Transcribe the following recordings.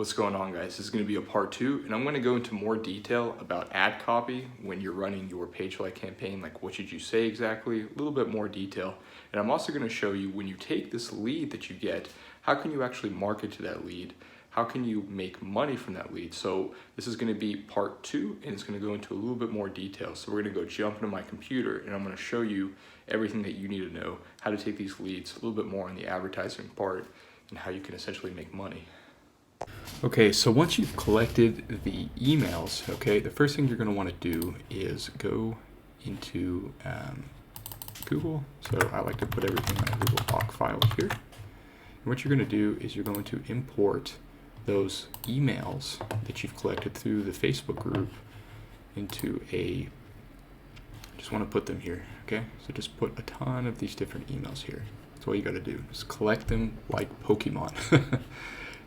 What's going on, guys? This is going to be a part 2, and I'm going to go into more detail about ad copy when you're running your page-like campaign, like what should you say exactly, a little bit more detail. And I'm also going to show you when you take this lead that you get, how can you actually market to that lead? How can you make money from that lead? So this is going to be part 2, and it's going to go into a little bit more detail. So we're going to go jump into my computer, and I'm going to show you everything that you need to know, how to take these leads, a little bit more on the advertising part, and how you can essentially make money. Okay, so once you've collected the emails, okay, the first thing you're going to want to do is go into Google. So I like to put everything on a Google Doc file here. And what you're going to do is you're going to import those emails that you've collected through the Facebook group into a, just want to put them here, okay? So just put a ton of these different emails here. That's all you got to do, just collect them like Pokemon.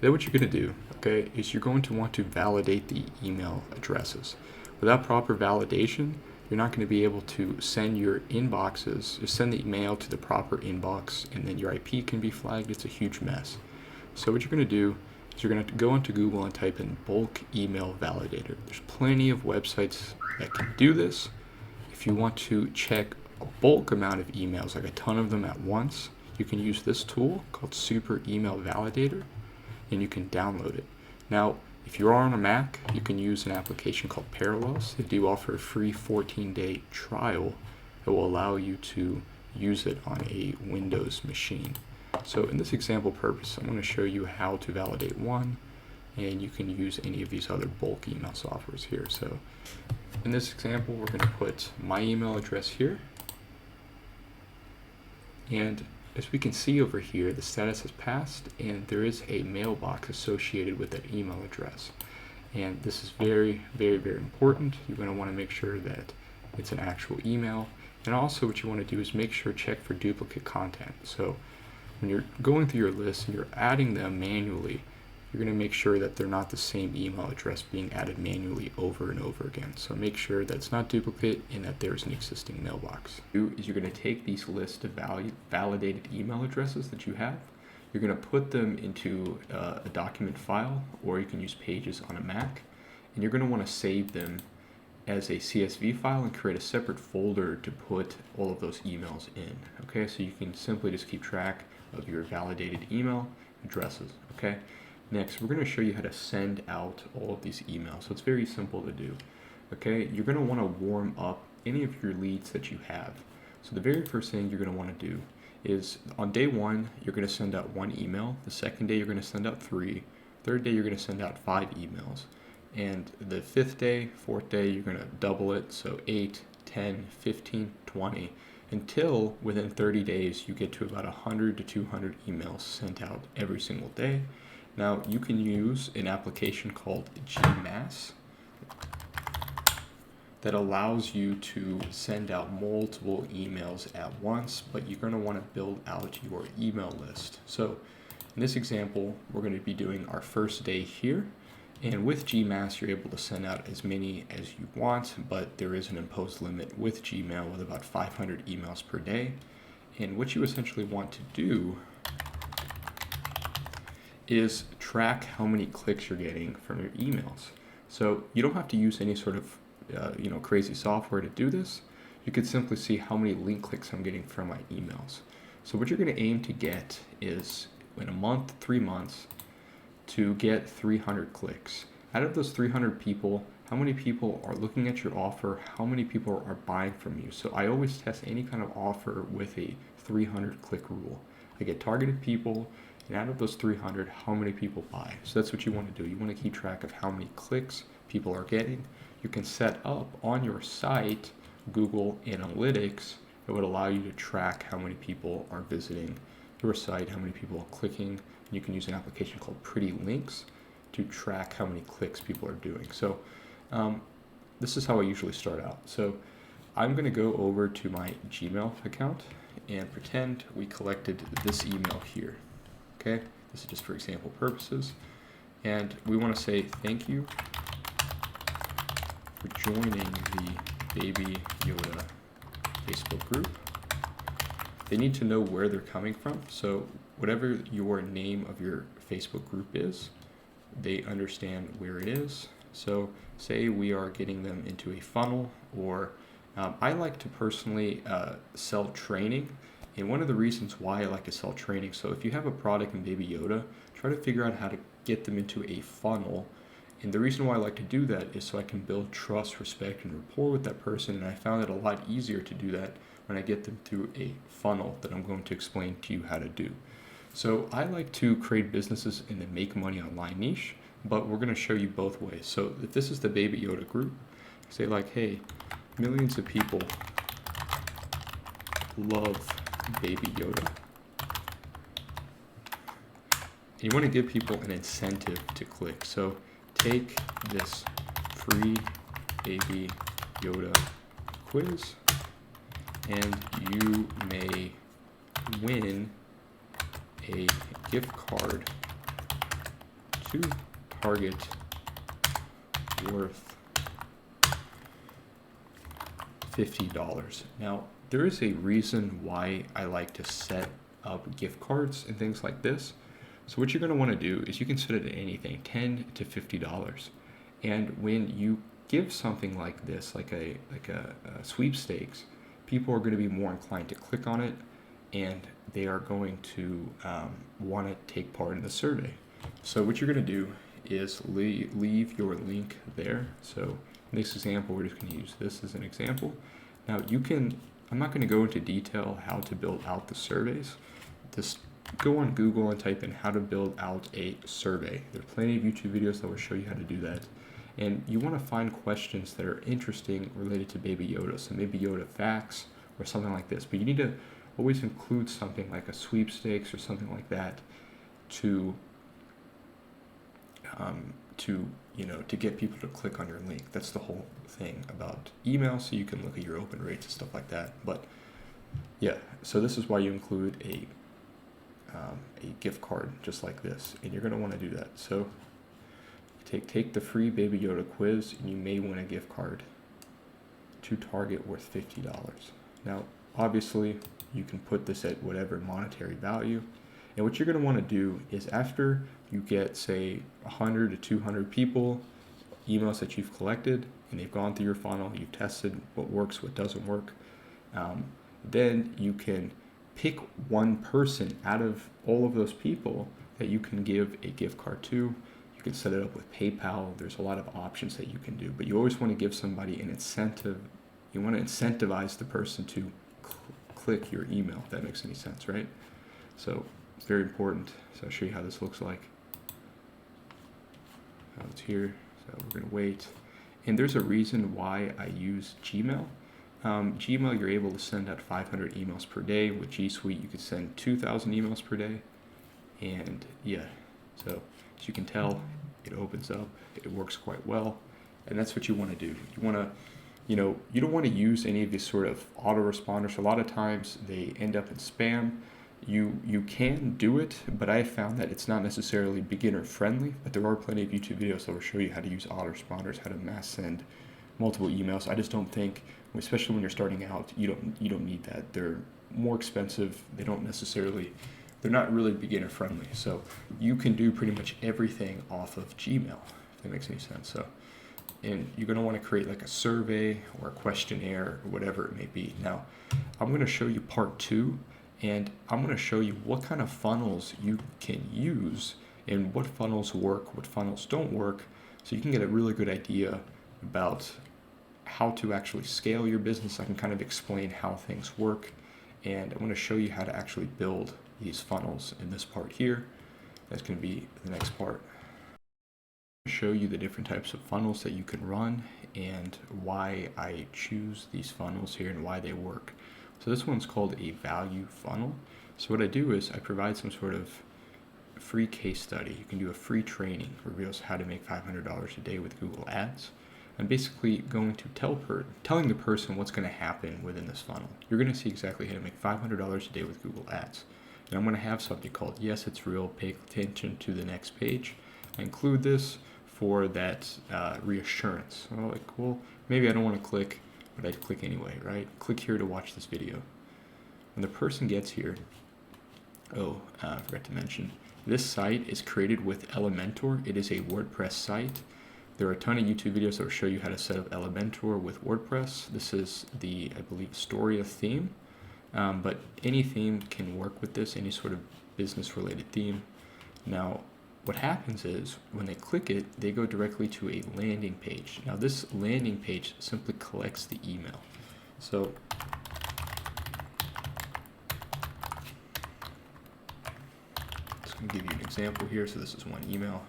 Then what you're going to do, okay, is you're going to want to validate the email addresses. Without proper validation, you're not going to be able to send your inboxes, just send the email to the proper inbox, and then your IP can be flagged. It's a huge mess. So what you're going to do is you're going to go into Google and type in bulk email validator. There's plenty of websites that can do this. If you want to check a bulk amount of emails, like a ton of them at once, you can use this tool called Super Email Validator, and you can download it. Now, if you are on a Mac, you can use an application called Parallels. They do offer a free 14-day trial that will allow you to use it on a Windows machine. So in this example purpose, I'm going to show you how to validate one, and you can use any of these other bulk email softwares here. So in this example, we're going to put my email address here, and as we can see over here, the status has passed, and there is a mailbox associated with that email address. And this is very, very, very important. You're going to want to make sure that it's an actual email. And also what you want to do is make sure check for duplicate content. So when you're going through your list and you're adding them manually, you're going to make sure that they're not the same email address being added manually over and over again. So make sure that it's not duplicate and that there's an existing mailbox. You're going to take these lists of validated email addresses that you have. You're going to put them into a document file, or you can use Pages on a Mac, and you're going to want to save them as a CSV file and create a separate folder to put all of those emails in. Okay, so you can simply just keep track of your validated email addresses. Okay. Next, we're going to show you how to send out all of these emails. So it's very simple to do. Okay, you're going to want to warm up any of your leads that you have. So the very first thing you're going to want to do is on day 1, you're going to send out 1 email. The second day, you're going to send out 3. Third day, you're going to send out 5 emails. And the 5th day, 4th day, you're going to double it. So 8, 10, 15, 20, until within 30 days, you get to about 100 to 200 emails sent out every single day. Now, you can use an application called Gmass that allows you to send out multiple emails at once, but you're going to want to build out your email list. So in this example, we're going to be doing our first day here. And with Gmass, you're able to send out as many as you want, but there is an imposed limit with Gmail with about 500 emails per day. And what you essentially want to do is track how many clicks you're getting from your emails. So you don't have to use any sort of crazy software to do this. You could simply see how many link clicks I'm getting from my emails. So what you're going to aim to get is in a month, 3 months, to get 300 clicks. Out of those 300 people, how many people are looking at your offer? How many people are buying from you? So I always test any kind of offer with a 300 click rule. I get targeted people, and out of those 300, how many people buy? So that's what you want to do. You want to keep track of how many clicks people are getting. You can set up on your site Google Analytics that would allow you to track how many people are visiting your site, how many people are clicking. You can use an application called Pretty Links to track how many clicks people are doing. So this is how I usually start out. So I'm going to go over to my Gmail account and pretend we collected this email here. Okay, this is just for example purposes. And we want to say thank you for joining the Baby Yoda Facebook group. They need to know where they're coming from. So whatever your name of your Facebook group is, they understand where it is. So say we are getting them into a funnel, or I like to personally sell training. And one of the reasons why I like to sell training, so if you have a product in Baby Yoda, try to figure out how to get them into a funnel. And the reason why I like to do that is so I can build trust, respect, and rapport with that person. And I found it a lot easier to do that when I get them through a funnel that I'm going to explain to you how to do. So I like to create businesses in the make money online niche, but we're going to show you both ways. So if this is the Baby Yoda group, say like, hey, millions of people love Baby Yoda. You want to give people an incentive to click. So take this free Baby Yoda quiz and you may win a gift card to Target worth $50. Now, there is a reason why I like to set up gift cards and things like this. So what you're going to want to do is you can set it at anything, $10 to $50. And when you give something like this, like a sweepstakes, people are going to be more inclined to click on it, and they are going to want to take part in the survey. So what you're going to do is leave your link there. So in this example, we're just going to use this as an example. Now you can, I'm not going to go into detail how to build out the surveys. Just go on Google and type in how to build out a survey. There are plenty of YouTube videos that will show you how to do that. And you want to find questions that are interesting related to Baby Yoda. So maybe Yoda facts or something like this. But you need to always include something like a sweepstakes or something like that to get people to click on your link. That's the whole thing about email, so you can look at your open rates and stuff like that. But yeah, so this is why you include a gift card just like this, and you're going to want to do that. So take the free Baby Yoda quiz, and you may win a gift card to Target worth $50. Now, obviously, you can put this at whatever monetary value. And what you're going to want to do is after you get, say, 100 to 200 people, emails that you've collected, and they've gone through your funnel, you've tested what works, what doesn't work, then you can pick one person out of all of those people that you can give a gift card to. You can set it up with PayPal. There's a lot of options that you can do, but you always want to give somebody an incentive. You want to incentivize the person to click your email, if that makes any sense, right? So it's very important. So I'll show you how this looks like. It's here, so we're going to wait. And there's a reason why I use Gmail. Gmail, you're able to send out 500 emails per day. With G Suite, you could send 2,000 emails per day. And yeah, so as you can tell, it opens up, it works quite well. And that's what you want to do. You want to, you don't want to use any of these sort of autoresponders. A lot of times they end up in spam. You can do it, but I found that it's not necessarily beginner friendly, but there are plenty of YouTube videos that will show you how to use autoresponders, how to mass send multiple emails. I just don't think, especially when you're starting out, you don't need that. They're more expensive. They're not really beginner friendly. So you can do pretty much everything off of Gmail, if that makes any sense. So, and you're going to want to create like a survey or a questionnaire or whatever it may be. Now, I'm going to show you part 2. And I'm going to show you what kind of funnels you can use and what funnels work, what funnels don't work, so you can get a really good idea about how to actually scale your business. I can kind of explain how things work, and I'm going to show you how to actually build these funnels in this part here. That's going to be the next part. I'm going to show you the different types of funnels that you can run and why I choose these funnels here and why they work. So this one's called a value funnel. So what I do is I provide some sort of free case study. You can do a free training, reveals how to make $500 a day with Google Ads. I'm basically going to telling the person what's going to happen within this funnel. You're going to see exactly how to make $500 a day with Google Ads. And I'm going to have something called Yes, It's Real, pay attention to the next page. I include this for that reassurance. So like, well, maybe I don't want to click, but I'd click anyway, right? Click here to watch this video. When the person gets here, I forgot to mention, This site is created with Elementor. It is a WordPress site. There are a ton of YouTube videos that will show you how to set up Elementor with WordPress. This is the, I believe, Astoria theme, but any theme can work with this, any sort of business-related theme. Now, what happens is when they click it, they go directly to a landing page. Now, this landing page simply collects the email. So, just going to give you an example here. So this is one email.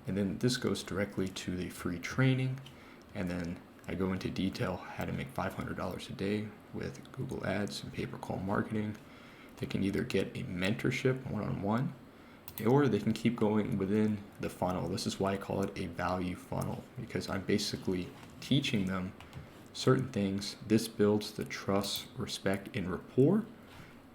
And then this goes directly to the free training. And then I go into detail how to make $500 a day with Google Ads and pay-per-call marketing. They can either get a mentorship one-on-one, or they can keep going within the funnel. This is why I call it a value funnel, because I'm basically teaching them certain things. This builds the trust, respect, and rapport.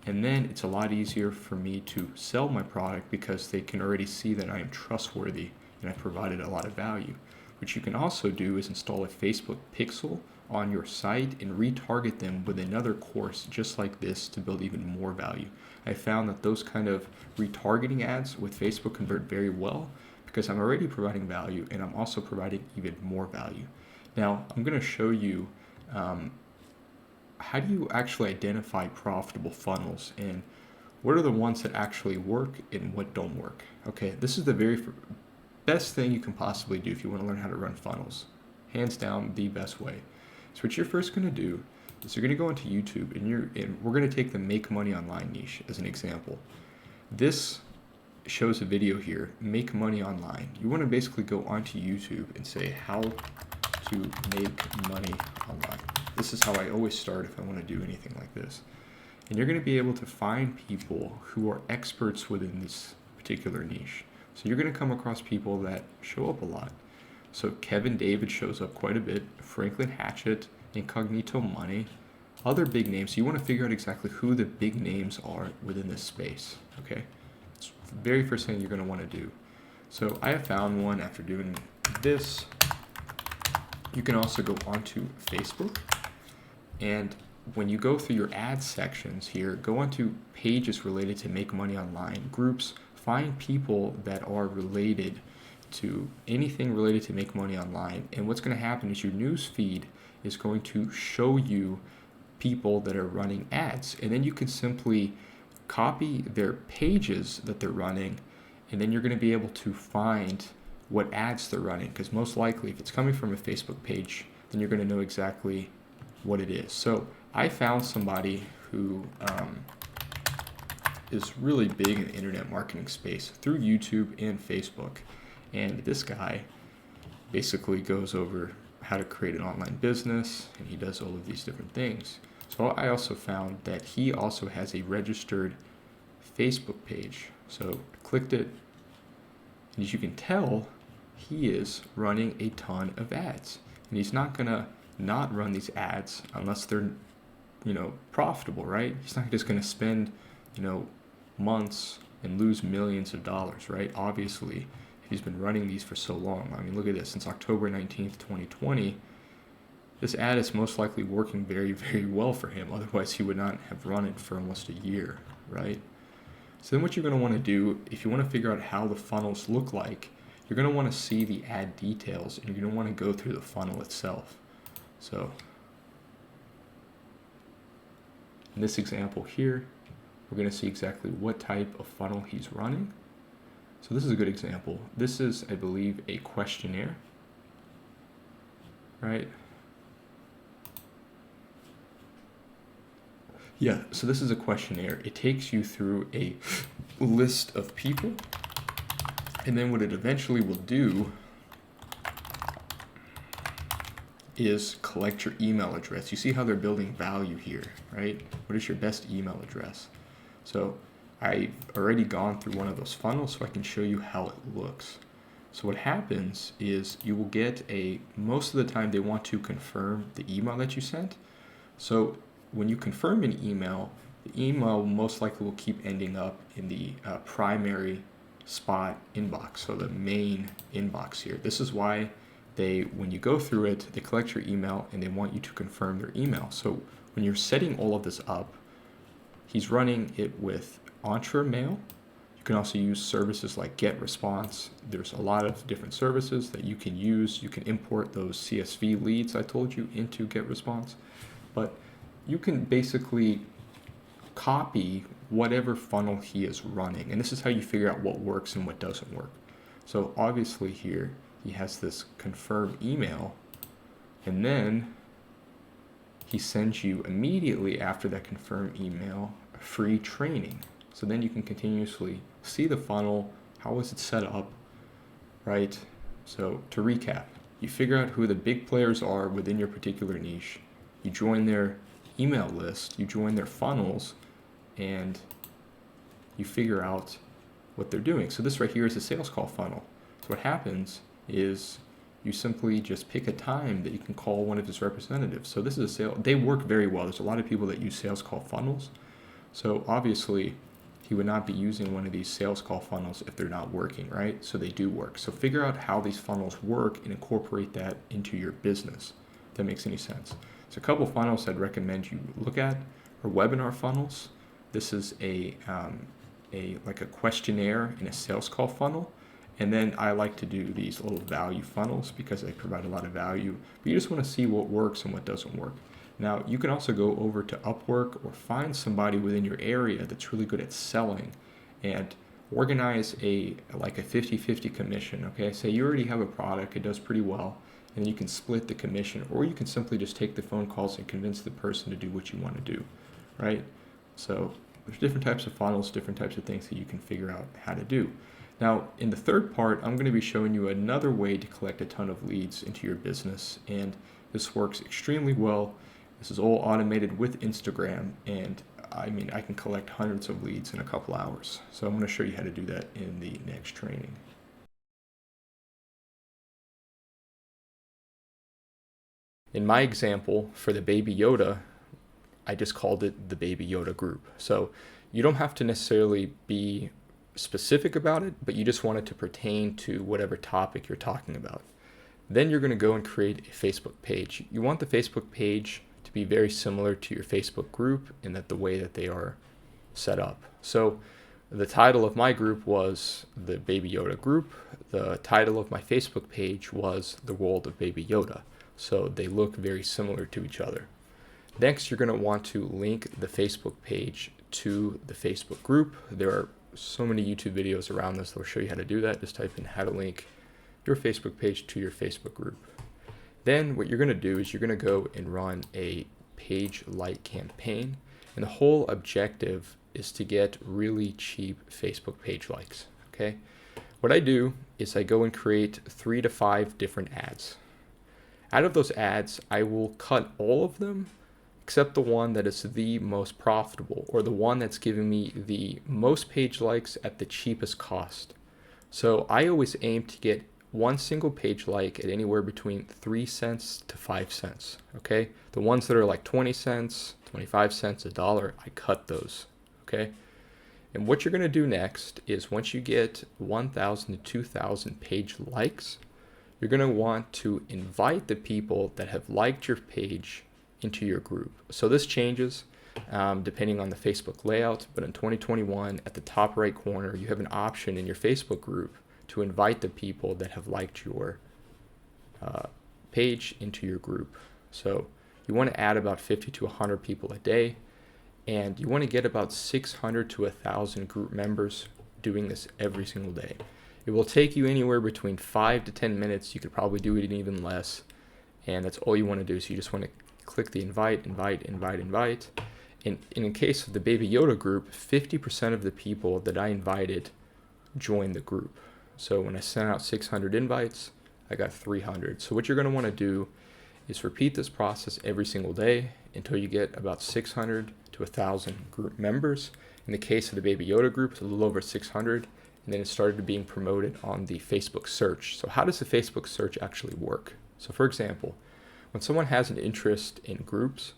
And then it's a lot easier for me to sell my product because they can already see that I am trustworthy and I provided a lot of value. What you can also do is install a Facebook pixel on your site and retarget them with another course just like this to build even more value. I found that those kind of retargeting ads with Facebook convert very well because I'm already providing value and I'm also providing even more value. Now, I'm going to show you how do you actually identify profitable funnels and what are the ones that actually work and what don't work. Okay, this is the very best thing you can possibly do if you want to learn how to run funnels. Hands down, the best way. So what you're first going to do is you're going to go into YouTube and we're going to take the make money online niche as an example. This shows a video here, make money online. You want to basically go onto YouTube and say how to make money online. This is how I always start if I want to do anything like this. And you're going to be able to find people who are experts within this particular niche. So you're going to come across people that show up a lot. So Kevin David shows up quite a bit, Franklin Hatchett, Incognito Money, other big names. So you want to figure out exactly who the big names are within this space, okay? It's the very first thing you're going to want to do. So I have found one after doing this. You can also go onto Facebook, and when you go through your ad sections here, go onto pages related to make money online, groups, find people that are related to anything related to make money online. And what's going to happen is your news feed is going to show you people that are running ads. And then you can simply copy their pages that they're running. And then you're going to be able to find what ads they're running. Because most likely, if it's coming from a Facebook page, then you're going to know exactly what it is. So I found somebody who is really big in the internet marketing space through YouTube and Facebook. And this guy basically goes over how to create an online business, and he does all of these different things. So I also found that he also has a registered Facebook page. So I clicked it, and as you can tell, he is running a ton of ads. And he's not gonna not run these ads unless they're, profitable, right? He's not just gonna spend, months and lose millions of dollars, right? Obviously, he's been running these for so long. I mean, look at this, since October 19th, 2020, this ad is most likely working very, very well for him. Otherwise, he would not have run it for almost a year, right? So then what you're going to want to do, if you want to figure out how the funnels look like, you're going to want to see the ad details, and you're going to want to go through the funnel itself. So in this example here, we're going to see exactly what type of funnel he's running. So this is a good example. This is, I believe, a questionnaire, right? Yeah, so this is a questionnaire. It takes you through a list of people, and then what it eventually will do is collect your email address. You see how they're building value here, right? What is your best email address? So I've already gone through one of those funnels, so I can show you how it looks. So what happens is you will get most of the time they want to confirm the email that you sent. So when you confirm an email, the email most likely will keep ending up in the primary spot inbox, so the main inbox here. This is why when you go through it, they collect your email and they want you to confirm their email. So when you're setting all of this up, he's running it with Mail. You can also use services like GetResponse. There's a lot of different services that you can use. You can import those CSV leads I told you into GetResponse, but you can basically copy whatever funnel he is running, and this is how you figure out what works and what doesn't work. So obviously here he has this confirm email, and then he sends you immediately after that confirm email a free training. So then you can continuously see the funnel, how is it set up, right? So to recap, you figure out who the big players are within your particular niche, you join their email list, you join their funnels, and you figure out what they're doing. So this right here is a sales call funnel. So what happens is you simply just pick a time that you can call one of his representatives. So this is a sale. They work very well. There's a lot of people that use sales call funnels. So obviously he would not be using one of these sales call funnels if they're not working, right? So they do work. So figure out how these funnels work and incorporate that into your business, if that makes any sense. So a couple funnels I'd recommend you look at are webinar funnels. This is like a questionnaire in a sales call funnel. And then I like to do these little value funnels because they provide a lot of value, but you just want to see what works and what doesn't work. Now, you can also go over to Upwork or find somebody within your area that's really good at selling and organize like a 50-50 commission, okay? Say you already have a product, it does pretty well, and you can split the commission, or you can simply just take the phone calls and convince the person to do what you want to do, right? So there's different types of funnels, different types of things that you can figure out how to do. Now, in the third part, I'm going to be showing you another way to collect a ton of leads into your business, and this works extremely well. This is all automated with Instagram, and I mean, I can collect hundreds of leads in a couple hours. So I'm going to show you how to do that in the next training. In my example, for the Baby Yoda, I just called it the Baby Yoda group. So you don't have to necessarily be specific about it, but you just want it to pertain to whatever topic you're talking about. Then you're going to go and create a Facebook page. You want the Facebook page to be very similar to your Facebook group in that the way that they are set up. So the title of my group was the Baby Yoda group. The title of my Facebook page was the World of Baby Yoda. So they look very similar to each other. Next, you're going to want to link the Facebook page to the Facebook group. There are so many YouTube videos around this that will show you how to do that. Just type in how to link your Facebook page to your Facebook group. Then what you're going to do is you're going to go and run a page like campaign, and the whole objective is to get really cheap Facebook page likes. Okay, what I do is I go and create 3 to 5 different ads. Out of those ads, I will cut all of them except the one that is the most profitable, or the one that's giving me the most page likes at the cheapest cost. So I always aim to get one single page like at anywhere between 3 cents to 5 cents, okay? The ones that are like 20 cents, 25 cents, $1, I cut those, okay? And what you're gonna do next is once you get 1,000 to 2,000 page likes, you're gonna want to invite the people that have liked your page into your group. So this changes depending on the Facebook layout, but in 2021, at the top right corner, you have an option in your Facebook group to invite the people that have liked your page into your group. So you want to add about 50 to 100 people a day, and you want to get about 600 to 1,000 group members doing this every single day. It will take you anywhere between 5 to 10 minutes. You could probably do it in even less, and that's all you want to do. So you just want to click the invite. And in the case of the Baby Yoda group, 50% of the people that I invited joined the group. So when I sent out 600 invites, I got 300. So what you're going to want to do is repeat this process every single day until you get about 600 to 1,000 group members. In the case of the Baby Yoda group, it's a little over 600, and then it started being promoted on the Facebook search. So how does the Facebook search actually work? So for example, when someone has an interest in groups,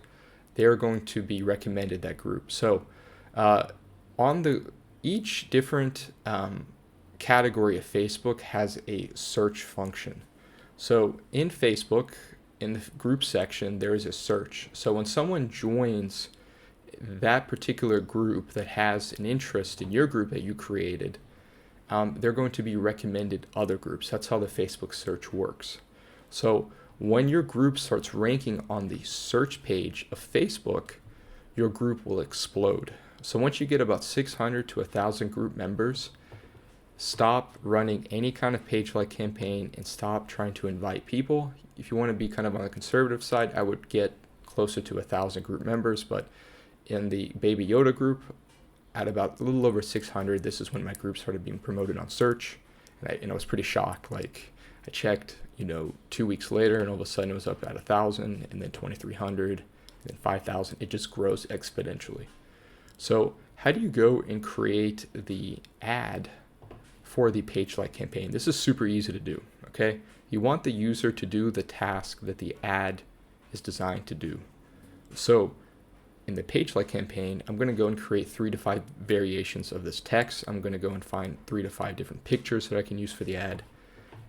they are going to be recommended that group. So each different category of Facebook has a search function. So in Facebook, in the group section, there is a search. So when someone joins that particular group that has an interest in your group that you created, they're going to be recommended other groups. That's how the Facebook search works. So when your group starts ranking on the search page of Facebook, your group will explode. So once you get about 600 to 1,000 group members, stop running any kind of page like campaign and stop trying to invite people. If you want to be kind of on the conservative side, I would get closer to 1,000 group members, but in the Baby Yoda group, at about a little over 600, this is when my group started being promoted on search, and I was pretty shocked. Like, I checked, 2 weeks later, and all of a sudden it was up at 1,000, and then 2,300, and then 5,000. It just grows exponentially. So how do you go and create the ad for the page like campaign? This is super easy to do, okay? You want the user to do the task that the ad is designed to do. So in the page like campaign, I'm going to go and create 3 to 5 variations of this text. I'm going to go and find 3 to 5 different pictures that I can use for the ad.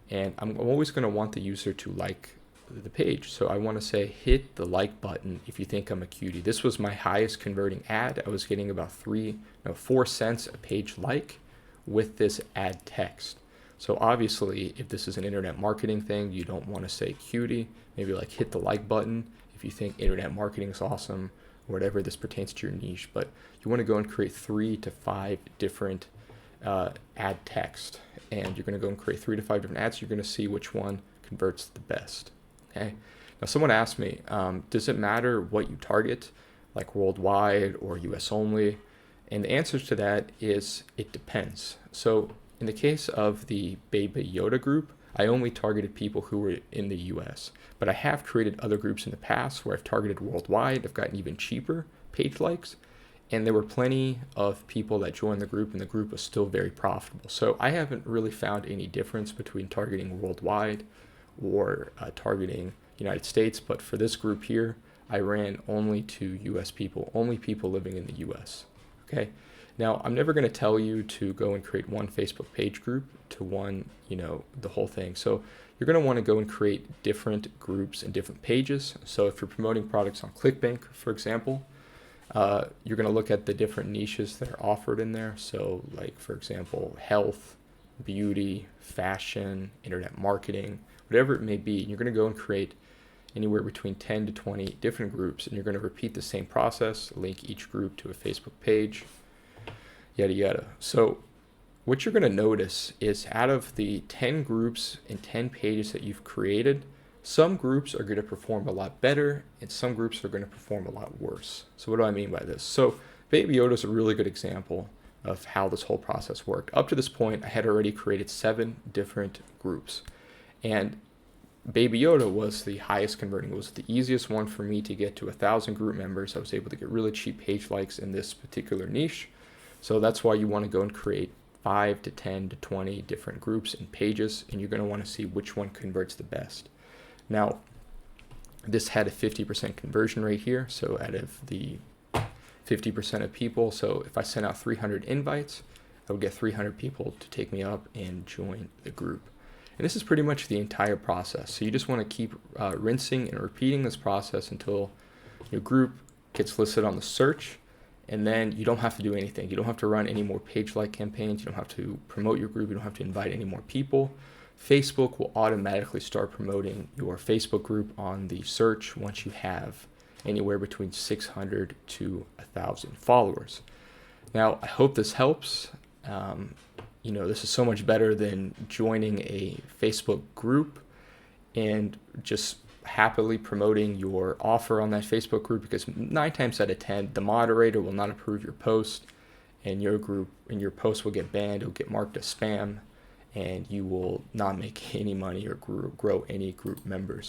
And I'm always going to want the user to like the page. So I want to say, hit the like button if you think I'm a cutie. This was my highest converting ad. I was getting about 4 cents a page like with this ad text. So obviously, if this is an internet marketing thing, you don't want to say cutie. Maybe like hit the like button if you think internet marketing is awesome, or whatever this pertains to your niche. But you want to go and create 3 to 5 different ad text, and you're going to go and create 3 to 5 different ads. You're going to see which one converts the best. Okay. Now, someone asked me, does it matter what you target, like worldwide or US only? And the answer to that is it depends. So in the case of the Baby Yoda group, I only targeted people who were in the US, but I have created other groups in the past where I've targeted worldwide. I've gotten even cheaper page likes, and there were plenty of people that joined the group, and the group was still very profitable. So I haven't really found any difference between targeting worldwide or targeting United States, but for this group here, I ran only to US people, only people living in the US. Okay. Now, I'm never going to tell you to go and create one Facebook page group to one, the whole thing. So you're going to want to go and create different groups and different pages. So if you're promoting products on ClickBank, for example, you're going to look at the different niches that are offered in there. So like, for example, health, beauty, fashion, internet marketing, whatever it may be. You're going to go and create anywhere between 10 to 20 different groups, and you're going to repeat the same process, link each group to a Facebook page, yada yada. So what you're going to notice is out of the 10 groups and 10 pages that you've created, some groups are going to perform a lot better and some groups are going to perform a lot worse. So what do I mean by this? So Baby Yoda is a really good example of how this whole process worked. Up to this point, I had already created 7 different groups, and Baby Yoda was the highest converting. It was the easiest one for me to get to 1,000 group members. I was able to get really cheap page likes in this particular niche. So that's why you want to go and create 5 to 10 to 20 different groups and pages, and you're going to want to see which one converts the best. Now, this had a 50% conversion rate here. So out of the 50% of people, so if I sent out 300 invites, I would get 300 people to take me up and join the group. And this is pretty much the entire process. So you just want to keep rinsing and repeating this process until your group gets listed on the search, and then you don't have to do anything. You don't have to run any more page like campaigns. You don't have to promote your group. You don't have to invite any more people. Facebook will automatically start promoting your Facebook group on the search once you have anywhere between 600 to 1,000 followers. Now, I hope this helps. This is so much better than joining a Facebook group and just happily promoting your offer on that Facebook group, because 9 times out of 10, the moderator will not approve your post, and your group and your post will get banned. It'll get marked as spam, and you will not make any money or grow any group members.